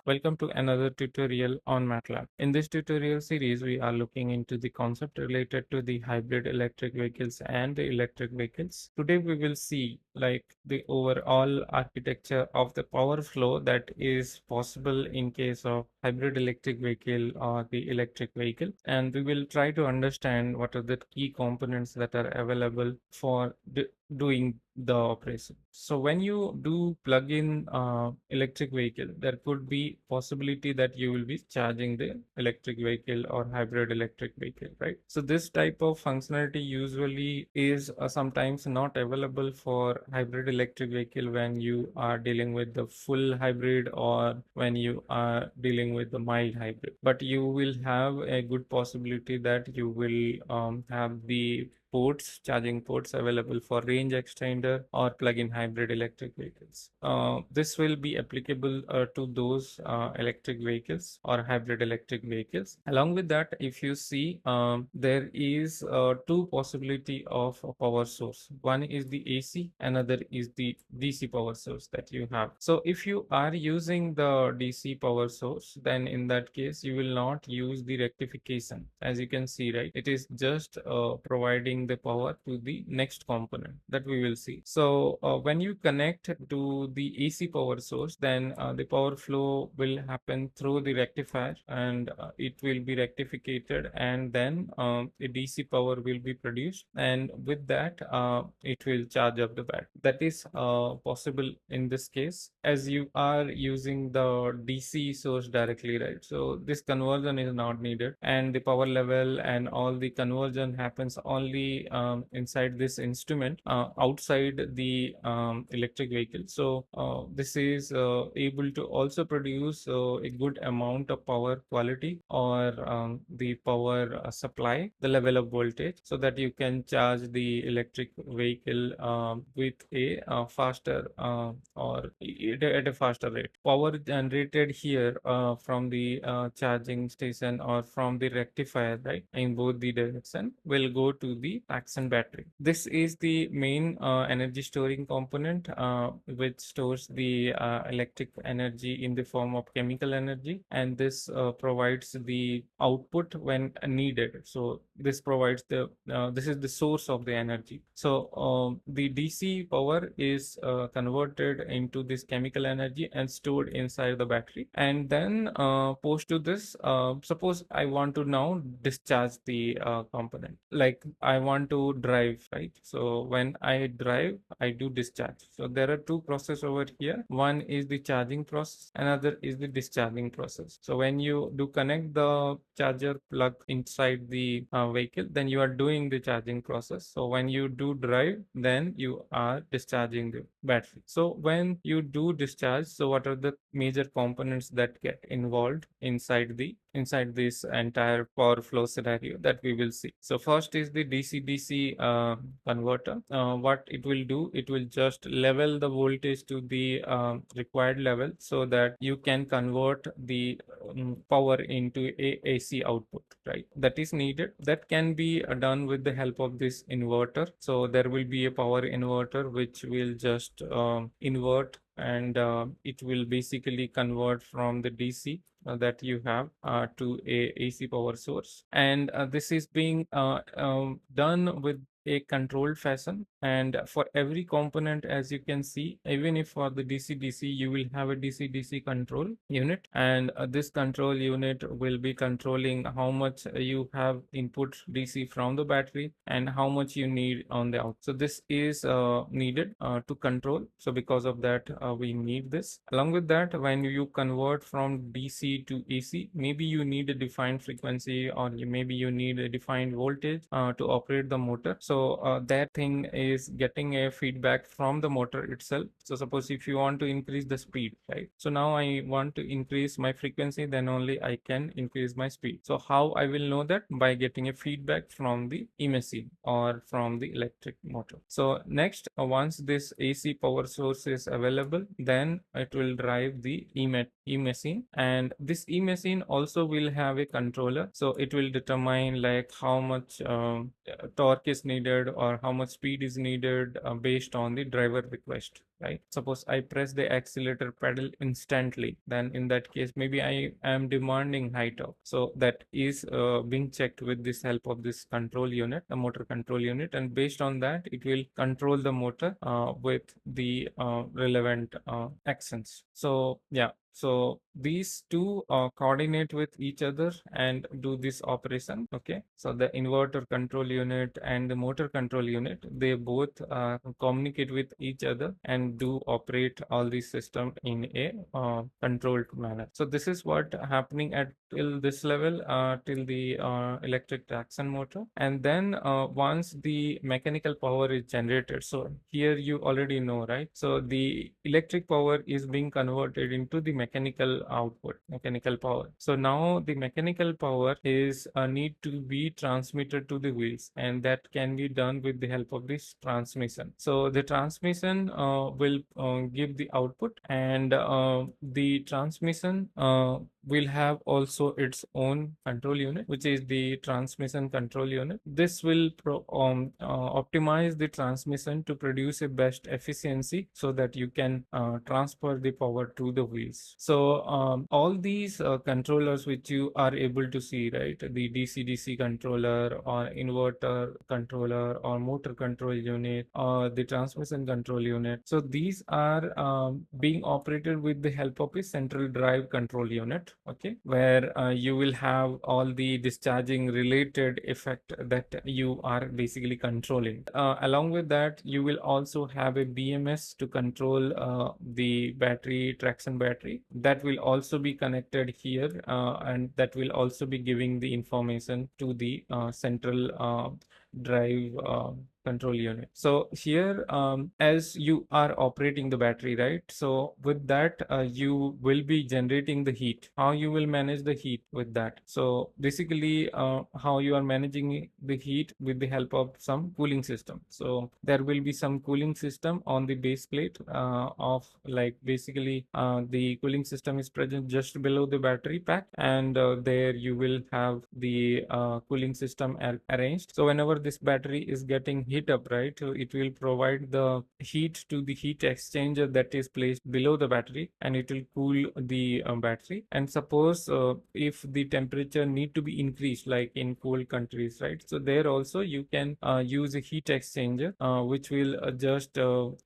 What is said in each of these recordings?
Welcome to another tutorial on MATLAB. In this tutorial series, we are looking into the concept related to the hybrid electric vehicles and the electric vehicles. Today, we will see the overall architecture of the power flow that is possible in case of hybrid electric vehicle or the electric vehicle. And we will try to understand what are the key components that are available for doing the operation. So when you do plug in electric vehicle, there could be possibility that you will be charging the electric vehicle or hybrid electric vehicle, right? So this type of functionality usually is sometimes not available for hybrid electric vehicle when you are dealing with the full hybrid or when you are dealing with the mild hybrid. But you will have a good possibility that you will have the charging ports available for range extender or plug-in hybrid electric vehicles. This will be applicable to those electric vehicles or hybrid electric vehicles. Along with that, if you see, there is two possibility of a power source. One is the AC, another is the DC power source that you have. So if you are using the DC power source, then in that case, you will not use the rectification. As you can see, right, it is just providing the power to the next component that we will see. So when you connect to the AC power source, then the power flow will happen through the rectifier and it will be rectificated, and then a DC power will be produced, and with that it will charge up the battery. That is possible in this case as you are using the DC source directly, right? So this conversion is not needed, and the power level and all the conversion happens only inside this instrument outside the electric vehicle. So this is able to also produce a good amount of power quality or the power supply, the level of voltage, so that you can charge the electric vehicle with a faster or at a faster rate. Power generated here from the charging station or from the rectifier, right, in both the direction will go to the action battery. This is the main energy storing component which stores the electric energy in the form of chemical energy, and this provides the output when needed. So this provides the this is the source of the energy. So the DC power is converted into this chemical energy and stored inside the battery, and then post to this, suppose I want to now discharge the component, like I want to drive, right? So when I drive, I do discharge. So there are two processes over here. One is the charging process, another is the discharging process. So when you do connect the charger plug inside the vehicle, then you are doing the charging process. So when you do drive, then you are discharging the battery. So when you do discharge, so what are the major components that get involved inside this entire power flow scenario that we will see? So first is the DC-DC converter. What it will do, it will just level the voltage to the required level so that you can convert the power into a AC output, right? That is needed. That can be done with the help of this inverter. So there will be a power inverter which will just invert, and it will basically convert from the DC that you have to a AC power source, and this is being done with a controlled fashion. And for every component, as you can see, even if for the DC-DC, you will have a DC-DC control unit, and this control unit will be controlling how much you have input DC from the battery and how much you need on the out. So this is needed to control. So because of that, we need this. Along with that, when you convert from DC to AC, maybe you need a defined frequency, or maybe you need a defined voltage to operate the motor. So that thing is getting a feedback from the motor itself. So suppose if you want to increase the speed, right? So now I want to increase my frequency, then only I can increase my speed. So how I will know that? By getting a feedback from the machine or from the electric motor. So next, once this AC power source is available, then it will drive the e-machine, and this e-machine also will have a controller. So it will determine like how much torque is needed or how much speed is needed based on the driver request. right? Suppose I press the accelerator pedal instantly, then in that case maybe I am demanding high torque. So that is being checked with this help of this control unit, the motor control unit, and based on that it will control the motor with the relevant actions. So yeah, so these two coordinate with each other and do this operation. Okay, so the inverter control unit and the motor control unit, they both communicate with each other and do operate all the system in a controlled manner. So this is what happening at till this level, till the electric traction motor. And then once the mechanical power is generated, so here you already know, right? So the electric power is being converted into the mechanical output, mechanical power. So now the mechanical power is need to be transmitted to the wheels, and that can be done with the help of this transmission. So the transmission will give the output, and the transmission will have also its own control unit, which is the transmission control unit. This will optimize the transmission to produce a best efficiency so that you can transfer the power to the wheels. So all these controllers which you are able to see, right, the DC-DC controller or inverter controller or motor control unit or the transmission control unit, so these are being operated with the help of a central drive control unit. Okay, where you will have all the discharging related effect that you are basically controlling. Along with that, you will also have a BMS to control the battery, traction battery, that will also be connected here, and that will also be giving the information to the central drive control unit. So here, as you are operating the battery, right? So with that, you will be generating the heat. How you will manage the heat with that? So basically, how you are managing the heat with the help of some cooling system. So there will be some cooling system on the base plate of, like, basically the cooling system is present just below the battery pack, and there you will have the cooling system arranged. So whenever this battery is getting heat up, right, it will provide the heat to the heat exchanger that is placed below the battery, and it will cool the battery. And suppose if the temperature need to be increased, like in cold countries, right, so there also you can use a heat exchanger which will just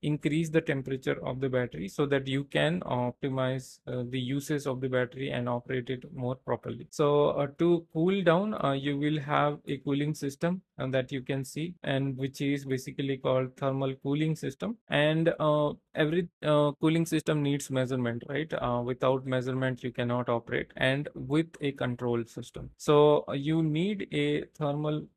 increase the temperature of the battery so that you can optimize the uses of the battery and operate it more properly. So to cool down, you will have a cooling system that you can see, and which is basically called thermal cooling system. And every cooling system needs measurement, right? Without measurement you cannot operate, and with a control system. So you need a thermal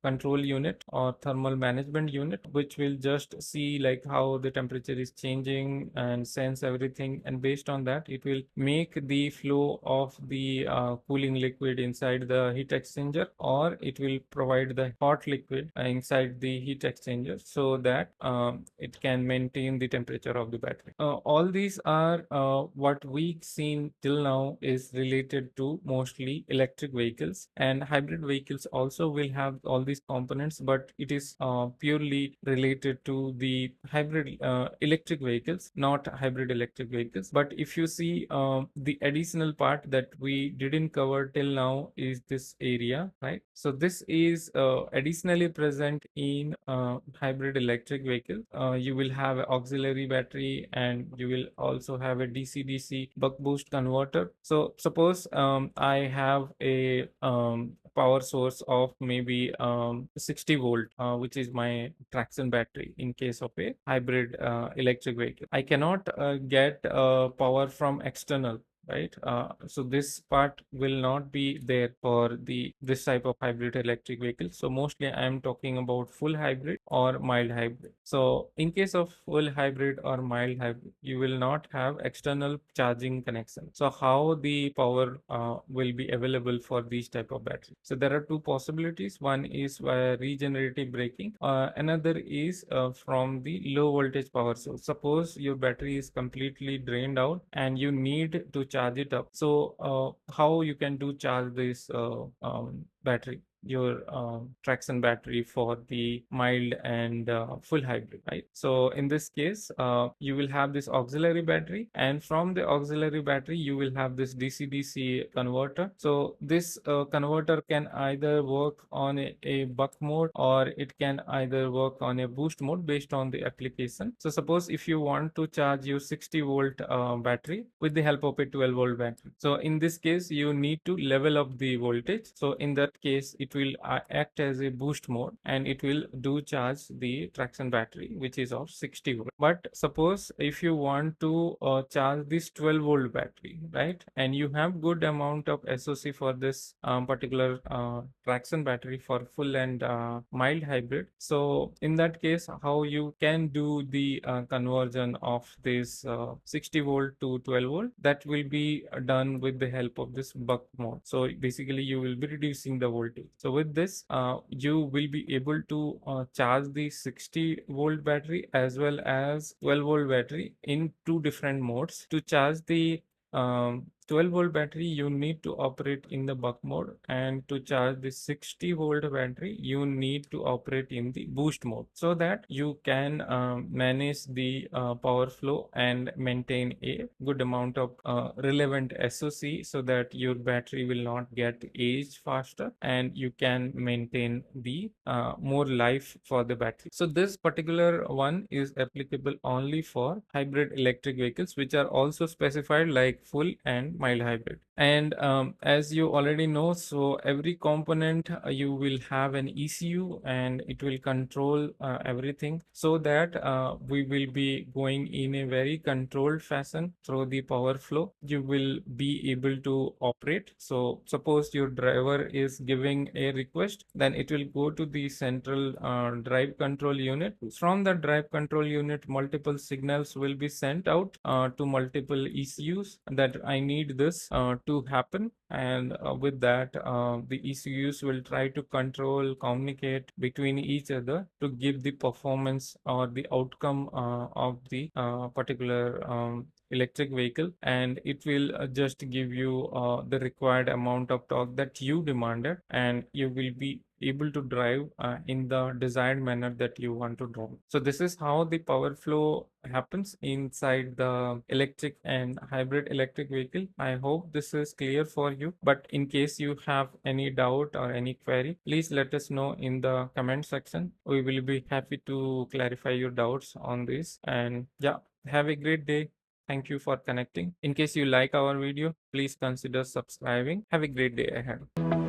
control unit or thermal management unit, which will just see like how the temperature is changing and sense everything, and based on that it will make the flow of the cooling liquid inside the heat exchanger, or it will provide the hot liquid inside the heat exchanger so that it can maintain the temperature of the battery. All these are what we've seen till now is related to mostly electric vehicles, and hybrid vehicles also will have all these components, but it is purely related to the hybrid electric vehicles, not hybrid electric vehicles. But if you see the additional part that we didn't cover till now is this area, right? So this is additionally present in hybrid electric vehicle. You will have an auxiliary battery, and you will also have a DC-DC buck boost converter. So suppose I have a power source of maybe 60 volt, which is my traction battery in case of a hybrid electric vehicle. I cannot get power from external, right? So this part will not be there for this type of hybrid electric vehicle. So mostly I am talking about full hybrid or mild hybrid. So in case of full hybrid or mild hybrid, you will not have external charging connection. So how the power will be available for these type of batteries? So there are two possibilities. One is via regenerative braking. Another is from the low voltage power source. Suppose your battery is completely drained out and you need to charge it up. So how you can do charge this battery? your traction battery for the mild and full hybrid, right? So in this case, you will have this auxiliary battery, and from the auxiliary battery you will have this DC-DC converter. So this converter can either work on a buck mode, or it can either work on a boost mode based on the application. So suppose if you want to charge your 60-volt battery with the help of a 12-volt battery, so in this case you need to level up the voltage. So in that case it will act as a boost mode, and it will do charge the traction battery which is of 60 volt. But suppose if you want to charge this 12-volt battery, right, and you have good amount of SOC for this particular traction battery for full and mild hybrid, so in that case how you can do the conversion of this 60 volt to 12 volt, that will be done with the help of this buck mode. So basically you will be reducing the voltage. So with this you will be able to charge the 60 volt battery as well as 12 volt battery in two different modes. To charge the 12 volt battery you need to operate in the buck mode, and to charge the 60 volt battery you need to operate in the boost mode, so that you can manage the power flow and maintain a good amount of relevant SOC, so that your battery will not get aged faster and you can maintain the more life for the battery. So this particular one is applicable only for hybrid electric vehicles, which are also specified like full and mild hybrid. And as you already know, so every component you will have an ECU, and it will control everything, so that we will be going in a very controlled fashion through the power flow. You will be able to operate. So suppose your driver is giving a request, then it will go to the central drive control unit. From the drive control unit, multiple signals will be sent out to multiple ECUs that I need this to happen, and with that the ECUs will try to control, communicate between each other to give the performance or the outcome of the particular electric vehicle, and it will just give you the required amount of torque that you demanded, and you will be able to drive in the desired manner that you want to drive. So this is how the power flow happens inside the electric and hybrid electric vehicle. I hope this is clear for you, but in case you have any doubt or any query, please let us know in the comment section. We will be happy to clarify your doubts on this. And yeah, have a great day. Thank you for connecting. In case you like our video, please consider subscribing. Have a great day ahead.